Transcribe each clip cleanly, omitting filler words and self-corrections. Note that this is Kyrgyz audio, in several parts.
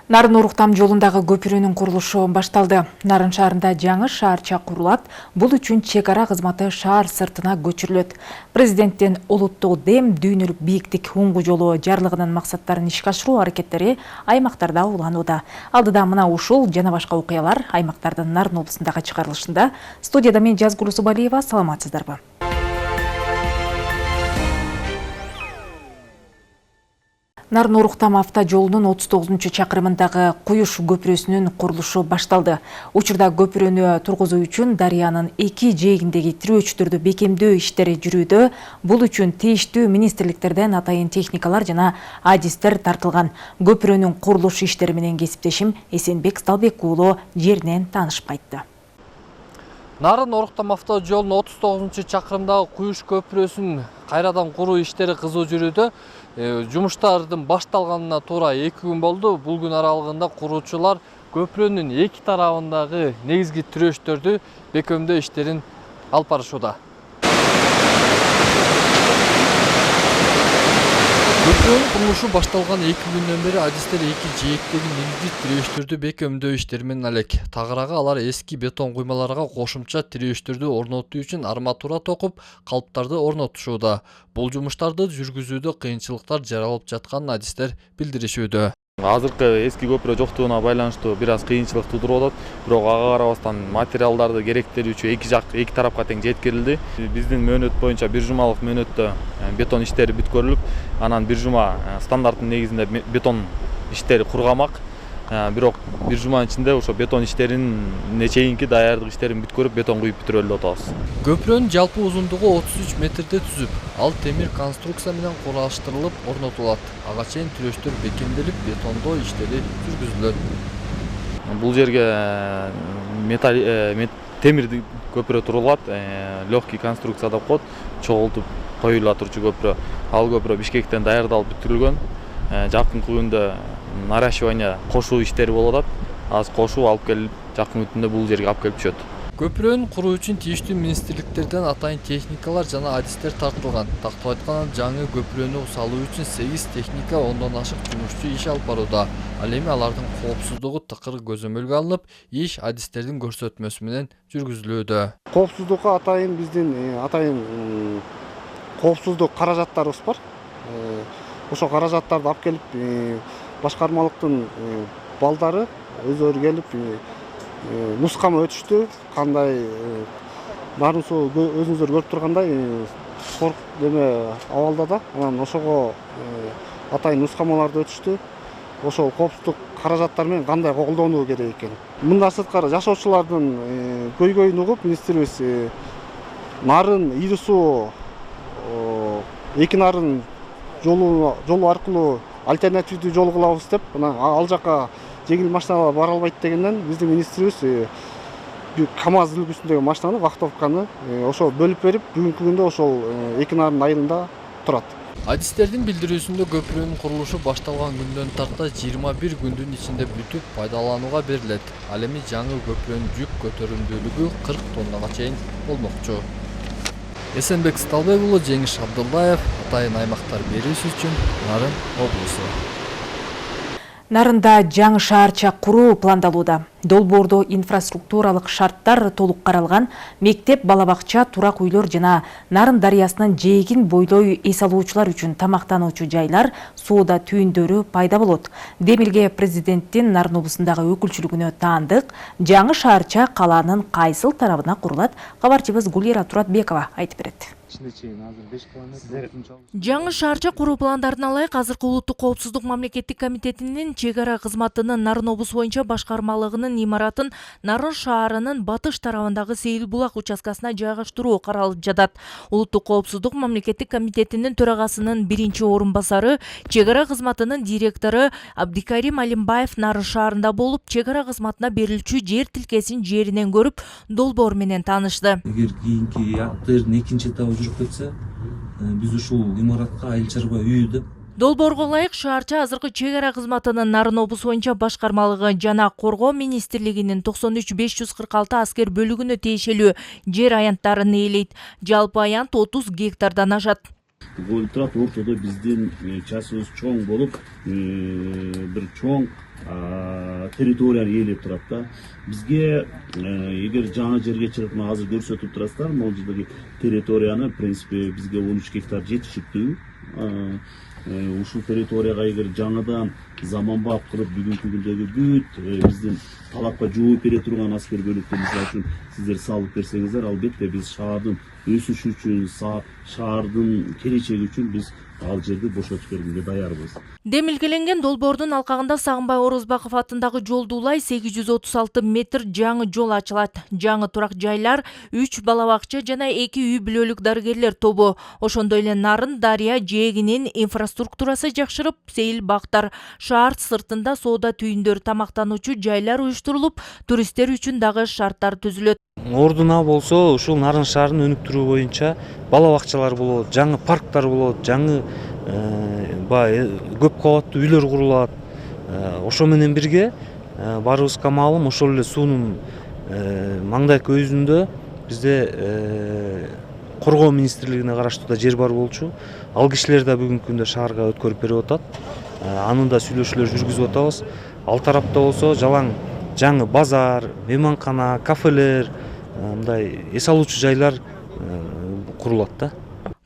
Нарын-Уруктам жолундагы көпүрөнүн курулушу башталды. Нарын шаарында жаңы шаарча курулат. Бул үчүн чек ара кызматы шаар сыртына көчүрүлөт. Президенттин улуттук дем дүйнөлүк бийиктик уңгу жолу жарлыгынын максаттарын ишке ашыруу аракеттери аймактарда уланууда. Алдыда мына ушул жана башка окуялар аймактардын Нарын облусундагы чыгарылышында. Студияда мен Жазгул Субалиева, саламатсыздарбы? Нарын-Уруктам автожолунун 39-чакырымындагы Куюш көпүрөсүнүн курулушу башталды. Учурда көпүрөнү тургузуу үчүн дарыянын эки жээгиндеги тирөөчтөрдү бекемдөө иштери жүрүүдө. Бул үчүн тийиштүү министрликтерден атайын техникалар жана адистер тартылган. Көпүрөнүн курулуш иштери менен кесиптешим Эсенбек Сталбек уулу жеринен таанышып кайтты. Нарын-Уруктам автожолунун 39-чакырымдагы Куюш көпүрөсүн кайрадан куруу иштери кызуу жүрүүдө. Жумуштардын башталганына туура 2 күн болду. Бул күн аралыгында куруучулар көпүрөнүн эки тарабындагы негизги тирөөчтөрдү бекемдөө иштерин алып барышууда. Көпүрөнүн курулушу башталган 2 күндөн бери адистер эки жээктеги негизги тирөөчтөрдү бекемдөө иштери менен алек. Тагыраагы алар эски бетон куймаларга кошумча тирөөчтөрдү орнотуу үчүн арматура токуп, калыптарды орнотушууда. Бул жумуштарды жүргүзүүдө кыйынчылыктар жаралып жатканын адистер билдиришүүдө. Азыркы эски көпүрө жоктугуна байланыштуу бир аз кыйынчылык тудуруп атат. Бирок ага карабастан материалдарды керектелүүчү эки тарапка тең жеткирилди. Биздин мөөнөт боюнча бир жумалык мөөнөттө бетон иштери бүткөрүлүп, анан бир жума стандарттын негизинде бетон иштери кургамак. Бирок бир жуманын ичинде ошо бетон иштеринин чейинки даярдык иштерин бүткөрүп, бетон куюп бүтүрөлү деп атабыз. Көпүрөнүн жалпы узундугу 33 метрде түзүп, ал темир конструкция менен кураштырылып орнотулат. Ага чейин тирөөчтөр бекемделип, бетондоо иштери жүргүзүлөт. Бул жерге темир көпүрө турулат, легкий конструкция деп коет, чогултуп коюла турчу көпүрө. Ал көпүрө Бишкектен даярдалып бүтүрүлгөн. Жакынкы күндө наращивание кошуу иштери болуп атат. Азыр кошуу алып келип, жакын күндө бул жерге алып келип түшөт. Көпүрөнү куруу үчүн тийиштүү министрликтерден атайын техникалар жана адистер тартылган. Тактап айтканда, жаңы көпүрөнү салуу үчүн 8 техника 10дон ашык жумушчу иш алып барууда. Ал эми алардын коопсуздугу тыкыр көзөмөлгө алынып, иш адистердин көрсөтмөсү менен жүргүзүлүүдө. Коопсуздукка атайын биздин коопсуздук каражаттарыбыз бар. Ошо каражаттарды алып келип, башкармалыктын балдары өздөрү келип нускама өтүштү. Кандай Нарын суу өзүңүздөр көрүп тургандай абалда да. Анан ошого атайын нускамаларды өтүштү. Ошол коопсуздук каражаттар менен кандай колдонуу керек экен. Мындан сырткары жашоочулардын көйгөйүн угуп, министрибиз Нарын Ири суу эки нарын жолу аркылуу альтернативдүү жол кылабыз деп, ал жака жеңил машиналар бара албайт дегенден биздин министрибиз КАМАЗ үлгүсүндөгү машинаны, вахтовканы ошо бөлүп берип, бүгүнкү күндө ошол эки нарын айылында турат. Адистердин билдирүүсүндө көпүрөнүн курулушу башталган күндөн тарта 21 күндүн ичинде бүтүп пайдаланууга берилет. Ал эми жаңы көпүрөнүн жүк көтөрүмдүүлүгү 40 тоннага чейин болмокчу. Эсенбек Сталбек уулу, Жеңиш Абдуллаев, атайын аймактар берүүсү үчүн Нарын облусу. Нарында жаңы шаарча куруу пландалууда. Долбоордо инфраструктуралык шарттар толук каралган, мектеп, бала-бакча, турак үйлөр жана Нарын дарыясынын жээгин бойлой эс алуучулар үчүн тамактануучу жайлар, соода түйүндөрү пайда болот. Демилге президенттин Нарын облусундагы өкүлчүлүгүнө таандык. Жаңы шаарча калаанын кайсыл тарабына курулат? Кабарчыбыз Гулира Туратбекова айтып берет. Жаңы шаарча куруу пландарын алайык, азыркы улуттук коопсуздук мамлекеттик комитетинин чек ара кызматынын Нарын облусу боюнча башкармалыгынын имаратын Нарын шаарынын батыш тарабындагы Сейил булак участкасына жайгаштыруу каралып жатат. Улуттук коопсуздук мамлекеттик комитетинин төрагасынын биринчи орун басары, чек ара кызматынын директору Абдикарим Алимбаев Нарын шаарында болуп, чек ара кызматына берилчү жер тилкесин жеринен көрүп, долбоор менен таанышты. Эгер кийинки акттын экинчи этабы жүрүп кетсе, биз ушул имаратка айыл чарба үй деп. Долбоорго ылайык шаарча азыркы чек ара кызматынын Нарын облусу боюнча башкармалыгы жана Коргоо министрлигинин 93-546 аскер бөлүгүнө тиешелүү жер аянттарын ээлейт. Жалпы аянт 30 гектардан ашат. Бойлуп турат, ортодо биздин часыбыз чоң болуп, бир чоң территорияны ээлеп турат да. Бизге эгер жаңы жерге чыгып азыр көрсөтүп турасыздар, могул жердеги территорияны в принципе бизге 13 гектар жетишиптүү. Ушул территорияга эгер жаңыдан заманбап кылып бүгүнкү күндөгү бүт биздин талапка жооп бере турган аскер бөлүктөр мисалы үчүн сиздер салып берсеңиздер, албетте биз шаардын өсүшү үчүн, шаардын келечеги үчүн биз ал жерди бошотуп бергенге даярбыз. Демилгеленген долбоордун алкагында Сагынбай Орозбаков атындагы жолду улай 836 метр жаңы жол ачылат. Жаңы турак жайлар, 3 балабакча жана 2 үй бүлөлүк дарыгерлер тобу. Ошондой эле Нарын Дарыя жээгинин инфраструктурасы жакшырып, сейил бактар, шаар сыртында соода түйүндөр, тамактануучу жайлар уюштурулуп, туристтер үчүн дагы шарттар түзүлөт. Ордуна болсо ушул Нарын шаарын өнүктүрүү боюнча балабакчалар болот, жаңы парктар болот, жаңы көп кабаттуу үйлөр курулат. Ошо менен бирге барыбызга маалым ошол эле суунун маңдайкы өзүндө бизде коргоо министрлигине караштуу да жер бар болчу. Ал кишилер да бүгүнкү күндө шаарга өткөрүп берип атат. Анын да сүйлөшүүлөр жүргүзүп атабыз. Ал тарапта болсо жалаң жаңы базар, мейманкана, кафелер, мындай эс алуучу жайлар курулат да.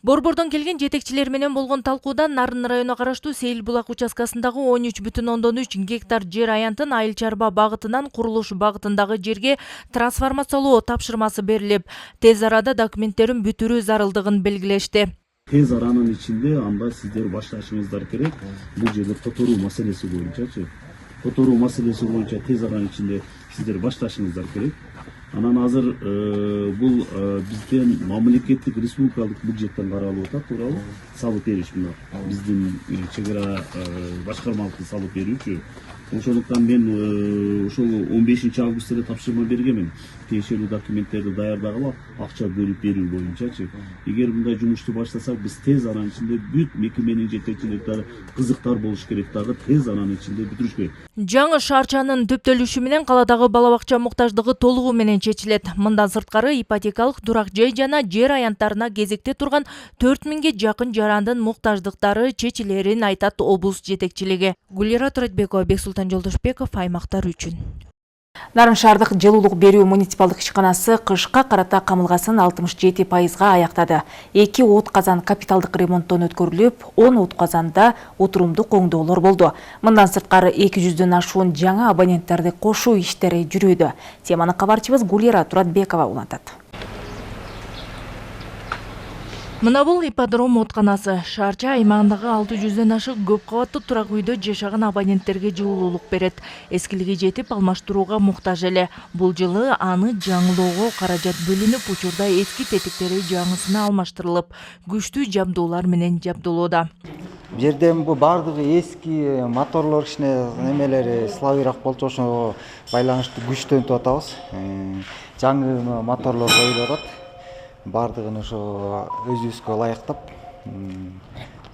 Борбордон келген жетекчилер менен болгон талкууда Нарын районуна караштуу Сейил булак участкасындагы 13,3 гектар жер аянтын айыл чарба багытынан курулуш багытындагы жерге трансформациялоо тапшырмасы берилип, тез арада документтерин бүтүрүү зарылдыгын белгилешти. Тез аранын ичинде анда сиздер башташыңыздар керек. Бул жерде которуу маселеси боюнчачы. Которуу маселеси боюнча тез аранын ичинде сиздер башташыңыздар керек. Анан азыр бул бизден мамлекеттик республикалык бюджеттен каралып атат, туурабы? Салып бериш мына биздин чек ара башкармалыкты салып берүүчү. Ошондуктан мен ошол 15 августта эле тапшырма бергенмин. Тиешелүү документтерди даярдагыла акча бөлүп берүү боюнчачы. Эгер мындай жумушту баштасак, биз тез аранын ичинде бүт мекеменин жетекчиликтери кызыктар болуш керек дагы, тез аранын ичинде бүтүрүш керек. Жаңы шаарчанын төптөлүшү менен каладагы балабакча муктаждыгы толугу менен чечилет. Мындан сырткары ипотекалык турак жай жана жер аянттарына кезекте турган 4000ге жакын жарандын муктаждыктары чечилерин айтат облус жетекчилиги. Гулира Туратбекова, Бексултан Жолдошбеков, аймактар үчүн. Нарын шаардык жылуулук берүү муниципалдык ишканасы кышка карата камылгасын 67%га аяктады. 2 от казан капиталдык ремонттон өткөрүлүп, 10 от казанда отурумдук оңдоолор болду. Мындан сырткары 200дөн ашуун жаңа абоненттерди кошуу иштери жүрүүдө. Теманы кабарчыбыз Гулира Туратбекова улантат. Мына бул ипподром отканасы. Шаарча аймагындагы 600дөн ашык көп кабаттуу турак үйдө жашаган абоненттерге жылуулук берет. Эскилиги жетип алмаштырууга муктаж эле. Бул жылы аны жаңылоого каражат бөлүнүп, учурда эски тетиктери жаңысына алмаштырылып, күчтүү жабдуулар менен жабдылууда. Бул жерден бул бардыгы эски моторлор кичине немелери слабыйраак болчу, ошого байланыштуу күчтөнтүп атабыз. Жаңы моторлор коюлуп атат. Бардыгын ошо өзүбүзгө ылайыктап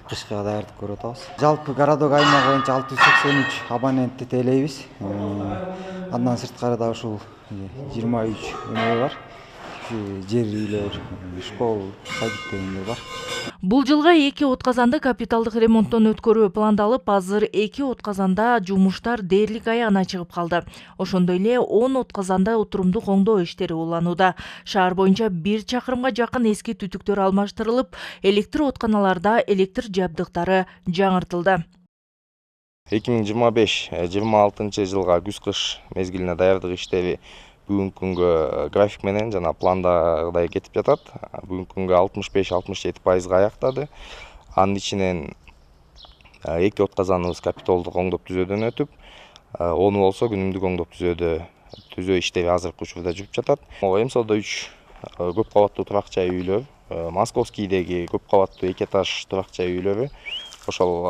кышка даярдык көрүп атабыз. Жалпы городок аймак боюнча 683 абонентти тейлейбиз. Андан сырткары да ушул 23 эме бар. Жер үйлөр, школ, садик дегендер бар. Бул жылга 2 от казанды капиталдык ремонттон өткөрүү пландалып, азыр 2 от казанда жумуштар дээрлик аягына чыгып калды. Ошондой эле 10 от казанда отурумдук оңдоо иштери уланууда. Шаар боюнча 1 чакырымга жакын эски түтүктөр алмаштырылып, электр отканаларда электр жабдыктары жаңыртылды. 2025-26 жылга күз-кыш мезгилине даярдык иштери бүгүнкү күнгө график менен жана пландагыдай кетип жатат. Бүгүнкү күнгө 65-67%га аяктады. Анын ичинен 2 от казаныбыз капиталдык оңдоп түзөөдөн өтүп, 10 болсо күнүмдүк оңдоп түзөө иштери азыркы учурда жүрүп жатат. МСОдо 3 көп кабаттуу турак жай үйлөр, Московскийдеги көп кабаттуу 2 этаж турак жай үйлөрү, ошол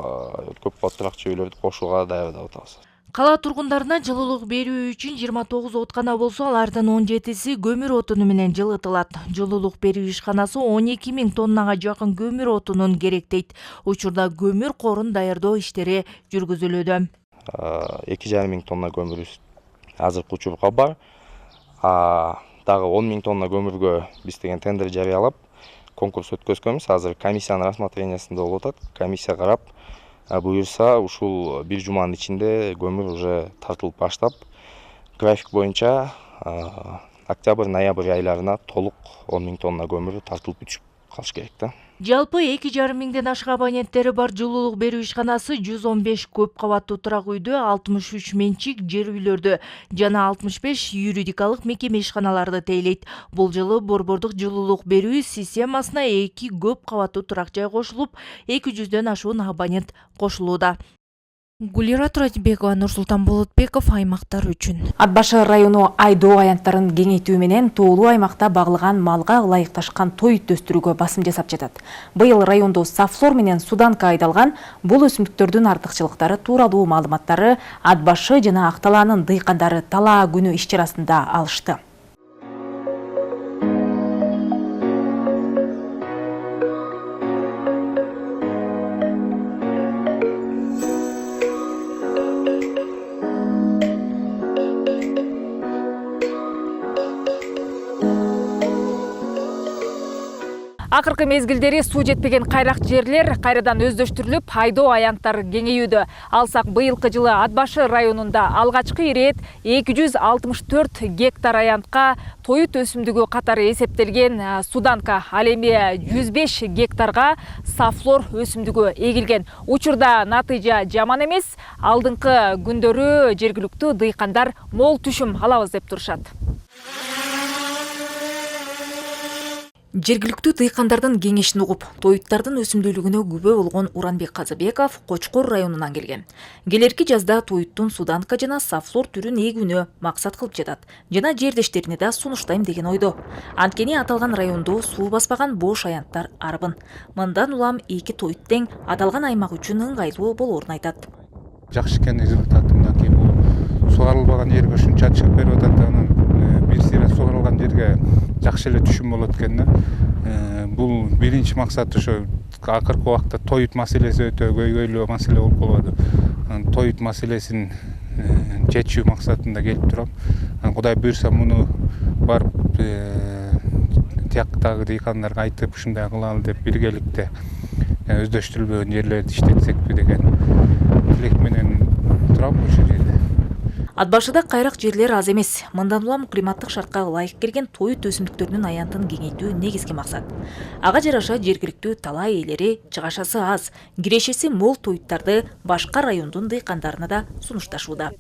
көп кабаттуу турак жай үйлөрдү кошууга даярдап атабыз. Кала тургундарына жылуулук берүү үчүн 29 откана болсо, алардын 17си көмүр отуну менен жылытылат. Жылуулук берүү ишканасы 12.000 тоннага жакын көмүр отунун керектейт. Учурда көмүр корун даярдоо иштери жүргүзүлүүдө. 2,5 тонна көмүрүбүз азыркы учурга бар. Дагы 10.000 тонна көмүргө биз деген тендер жарыялап, конкурс өткөзгөнбүз. Азыр комиссиянын рассмотрениясында болуп атат. Комиссия карап, буюрса ушул бир жуманын ичинде көмүр уже тартылып баштап, график боюнча октябрь, ноябрь айларына толук 10 000 тонна көмүр тартылып бүтүп калыш керек да. Жалпы 2,5 миңден ашык абоненттери бар жылуулук берүү ишканасы 115 көп кабаттуу турак үйдө, 63 менчик жер үйлөрдө жана 65 юридикалык мекеме ишканаларды тейлейт. Бул жылы борбордук жылуулук берүү системасына 2 көп кабаттуу турак жай кошулуп, 200дөн ашуун абонент кошулууда. Гулира Туратбекова, Нурсултан Болотбеков, аймактар үчүн. Ат башы району айдоо аянттарын кеңейтүү менен тоолуу аймакта багылган малга ылайыкташкан той өстүрүүгө басым жасап жатат. Быйыл райондо сафлор менен суданка айдалган. Бул өсүмдүктөрдүн артыкчылыктары тууралуу маалыматтары Ат башы жана Акталаанын дыйкандары талаа күнү иш чарасында алышты. Акыркы мезгилдери суу жетпеген кайрак жерлер кайрадан өздөштүрүлүп, айдоо аянттары кеңейүүдө. Алсак быйылкы жылы Ат башы районунда алгачкы ирет 264 гектар аянтка тоют өсүмдүгү катары эсептелген суданка, ал эми 105 гектарга сафлор өсүмдүгү эгилген. Учурда натыйжа жаман эмес, алдыңкы күндөрү жергиликтүү дыйкандар мол түшүм алабыз деп турушат. Жергиликтүү дыйкандардын кеңешин угуп, тоюттардын өсүмдүүлүгүнө күбө болгон Уранбек Казыбеков Кочкор районунан келген. Келерки жазда тоюттун суданка жана сафлор түрүн эгүүнө максат кылып жатат. Жана жердештерине да сунуштайм деген ойдо. Анткени аталган райондо суу баспаган бош аянттар арбын. Мындан улам 2 тоют тең аталган аймак үчүн ыңгайлуу болоорун айтат. Жакшы экен результаты, мынакей бул сугарылбаган жерге ушунча чыгып берип атат, анан бир сыйра сугарылган жерге жакшы эле түшүм болот экен да. Бул биринчи максат ошо акыркы убакта тоют маселеси өтө көйгөйлүү маселе болуп калды. Тоют маселесин чечүү максатында келип турам. Кудай буйрса муну барып тияктагы дыйкандарга айтып ушундай кылалы деп биргеликте өздөштүрүлбөгөн жерлерди иштетсекпи деген тилек менен турам ошол жерде. Ат башыда кайрак жерлер аз эмес. Мындан улам климаттык шартка ылайык келген тоют өсүмдүктөрүнүн аянтын кеңейтүү негизги максат. Ага жараша жергиликтүү талаа ээлери чыгашасы аз, кирешеси мол тоюттарды башка райондун дыйкандарына да сунушташууда.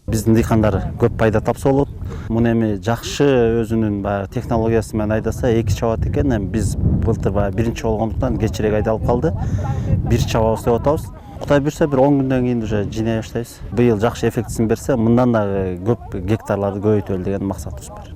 Биздин дыйкандар көп пайда тапса болот. Муну эми жакшы өзүнүн технологиясы менен айдаса 2 чабат экен. Эми биз былтыр биринчи болгондуктан кечирээк айдалып калды. 1 чабабыз деп атабыз. Кудай буйрса бир 10 күндөн кийин уже жиней баштайбыз. Быйыл жакшы эффектисин берсе, мындан да көп гектарларды көбөйтөлү деген максатыбыз бар.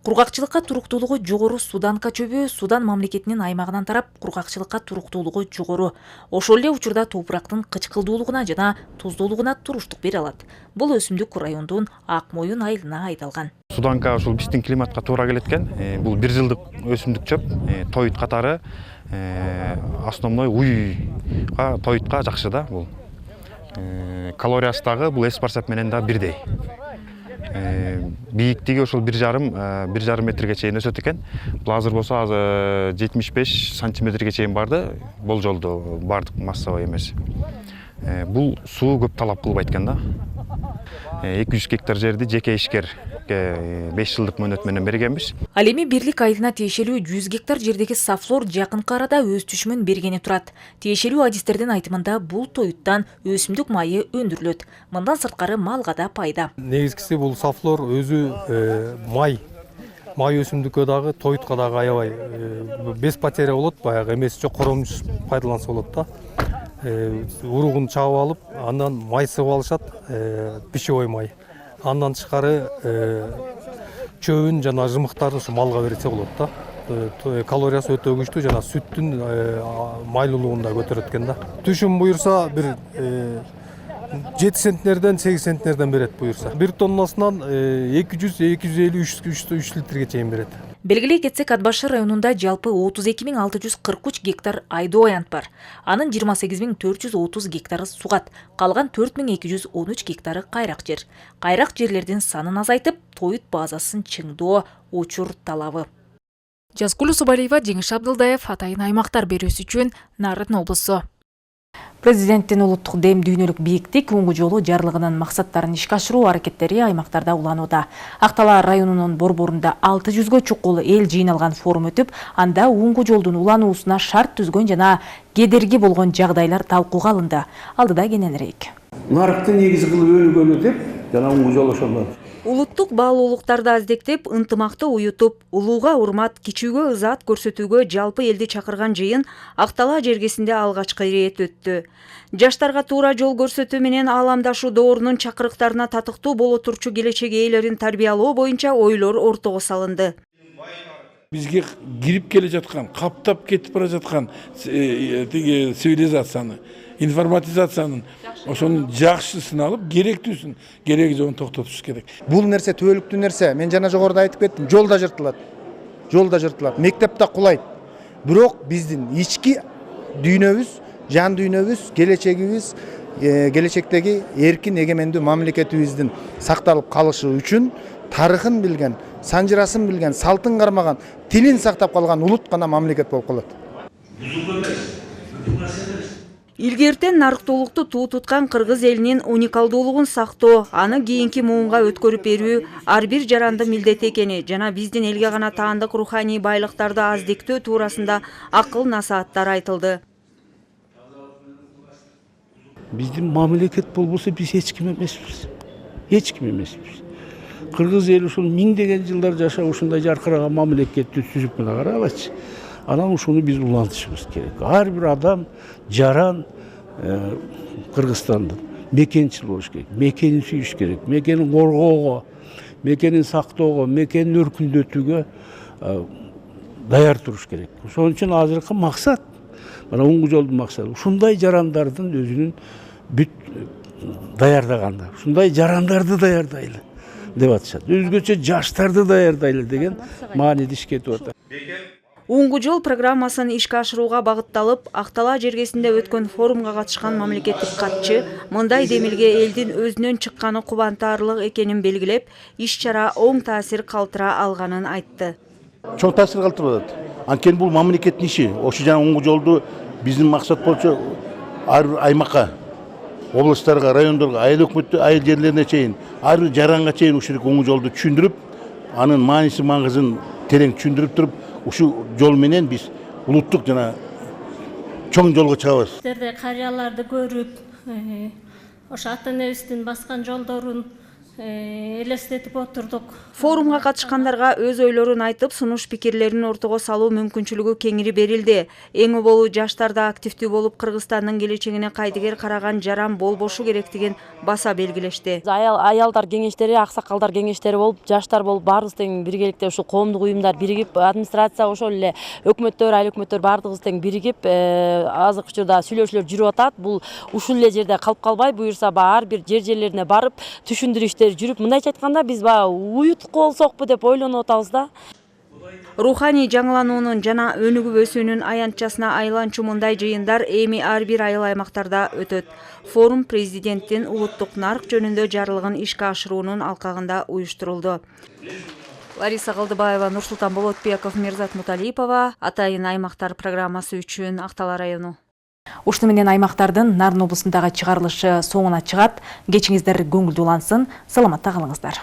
Кургакчылыкка туруктуулугу жогору суданка чөбү Судан мамлекетинин аймагынан тарап, кургакчылыкка туруктуулугу жогору. Ошол эле учурда топурактын кычкылдуулугуна жана туздуулугуна туруштук бере алат. Бул өсүмдүк райондун Ак Моюн айылына айдалган. Суданка ушул биздин климатка туура келет экен. Бул 1 жылдык өсүмдүк чөп, тоют катары основной уйга, тоютка жакшы да бул. Калориясы дагы бул эспарсап менен да бирдей. Бийиктиги ошол 1,5 метрге чейин өсөт экен. Бул азыр болсо 75 сантиметрге чейин барды, болжолдо бардык массовый эмес. Бул суу көп талап кылбайт экен да. 200 гектар жерди жеке ишкерге 5 жылдык мөөнөт менен бергенбиз. Ал эми бирлик айылына тиешелүү 100 гектар жердеги сафлор жакынкы арада өз түшүмүн бергени турат. Тиешелүү адистердин айтымында бул тоюттан өсүмдүк майы өндүрүлөт. Мындан сырткары малга да пайда. Негизгиси бул сафлор өзү май өсүмдүккө дагы, тоютка дагы аябай без потеря болот, баягы эмес жок коромчу пайдаланса болот да. Уругун чабып алып, андан май сыгып алышат, пищевой май. Андан тышкары чөбүн жана жымыктарды ушу малга берсе болот да. Калориясы өтө күчтүү жана сүттүн майлуулугун да көтөрөт экен да. Түшүм буйрса бир 7 центнерден 8 центнерден берет буйрса. 1 тоннасынан 200-250-3 литрге чейин берет. Белгилей кетсек, Ат башы районунда жалпы 32 643 гектар айдоо аянт бар. Анын 28 430 гектары сугат, калган 4213 гектары кайрак жер. Кайрак жерлердин санын азайтып, тоют базасын чыңдоо учур талабы. Жазгүл Субалиева, Жеңиш Абдылдаев, Атайын аймактар берүүсү үчүн Нарын облусу. Президенттин улуттук дем дүйнөлүк бийиктик уңгу жолу жарлыгынын максаттарын ишке ашыруу аракеттери аймактарда уланууда. Актала районунун борборунда 600гө чукул эл жыйналган форум өтүп, анда уңгу жолдун улануусуна шарт түзгөн жана кедерги болгон жагдайлар талкууга алынды. Алдыда кененирээк. Нарыкты негизи кылып өнүгөнү деп жана уңгу жол ошондон. Улуттук баалуулуктарды аздектеп, ынтымакты уютуп, улууга урмат, кичүүгө ызаат көрсөтүүгө жалпы элди чакырган жыйын Актала жергесинде алгачкы ирет өттү. Жаштарга туура жол көрсөтүү менен ааламдашуу доорунун чакырыктарына татыктуу боло турчу келечек ээлерин тарбиялоо боюнча ойлор ортого салынды. Бизге кирип келе жаткан, каптап кетип бара жаткан цивилизацияны, информатизациянын ошонун жакшысын алып, керектүүсүн, кереги жогун токтотуш керек. Бул нерсе төөлүктүү нерсе. Мен жана жогоруда айтып кеттим, жолда жыртылат. Жолда жыртылат. Мектепте кулайт. Бирок биздин ички дүйнөбүз, жан дүйнөбүз, келечегибиз, келечектеги эркин эгемендүү мамлекетибиздин сакталып калышы үчүн тарыхын билген, санжырасын билген, салтын кармаган, тилин сактап калган улут гана мамлекет болуп калат. Илгертен нарыктуулукту туу туткан кыргыз элинин уникалдуулугун сактоо, аны кийинки муунга өткөрүп берүү ар бир жарандын милдети экени жана биздин элге гана таандык руханий байлыктарды аздиктөө туурасында акыл насааттар айтылды. Биздин мамлекет болбосо биз эч ким эмеспиз. Эч ким эмеспиз. Кыргыз эли ушул миңдеген жылдар жашап ушундай жаркыраган мамлекетти түзүп мына карабачы. Анан ушуну биз улантышыбыз керек. Ар бир адам жаран Кыргызстандын мекенчил болуш керек. Мекенин сүйүш керек. Мекенин коргоого, мекенин сактоого, мекенин өркүндөтүүгө даяр туруш керек. Ошон үчүн азыркы максат, мына уңгу жолдун максаты ушундай жарандардын өзүнүн бүт даярдаганда, ушундай жарандарды даярдайлы деп атышат. Өзгөчө жаштарды даярдайлы деген мааниде иш кетип атат. Уңгу жол программасын ишке ашырууга багытталып, Актала жергесинде өткөн форумга катышкан мамлекеттик катчы мындай демилге элдин өзүнөн чыкканы кубантарлык экенин белгилеп, иш-чара оң таасир калтыра алганын айтты. Чоң таасир калтырып атат. Анткени бул мамлекеттин иши. Ошо жана уңгу жолду биздин максат боюнча ар бир аймакка, областтарга, райондорго, айыл өкмөттө, айыл жерлерине чейин, ар бир жаранга чейин ушул уңгу жолду түшүндүрүп, анын мааниси маңызын терең түшүндүрүп туруп, ушу жол менен биз улуттук жана чоң жолго чыгабыз. Сиздерде карыяларды көрүп, ошо ата энебиздин баскан жолдорун элестетип отурдук. Форумга катышкандарга өз ойлорун айтып, сунуш пикирлерин ортого салуу мүмкүнчүлүгү кеңири берилди. Эң болуу жаштарда активдүү болуп, Кыргызстандын келечегине кайдыгер караган жаран болбошу керектигин баса белгилешти. Аялдар кеңештери, аксакалдар кеңештери болуп, жаштар болуп, баарыбыз тең биргеликте ушул коомдук уюмдар биригип, администрация ошол эле өкмөттөр, айыл өкмөттөр баардыгыбыз тең биригип, азыркы учурда сүйлөшүүлөр жүрүп атат. Бул ушул эле жерде калып калбай, буюрса ар бир жерлерине барып, түшүндүрүү жүрүп, мындайча айтканда биз уюттук болсокпу деп ойлонуп атабыз да. Руханий жаңылануунун жана өнүгүп өсүүнүн аянтчасына айланчу мындай жыйындар эми ар бир айыл аймактарда өтөт. Форум президенттин улуттук нарк жөнүндө жарлыгын ишке ашыруунун алкагында уюштурулду. Лариса Калдыбаева, Нурсултан Болотбеков, Мирзат Муталипова, Атайын аймактар программасы үчүн Актала району. Ушуну менен аймактардын Нарын облусундагы чыгарылышы соңуна чыгат. Кечиңиздер көңүлдүү улансын. Саламатта калыңыздар.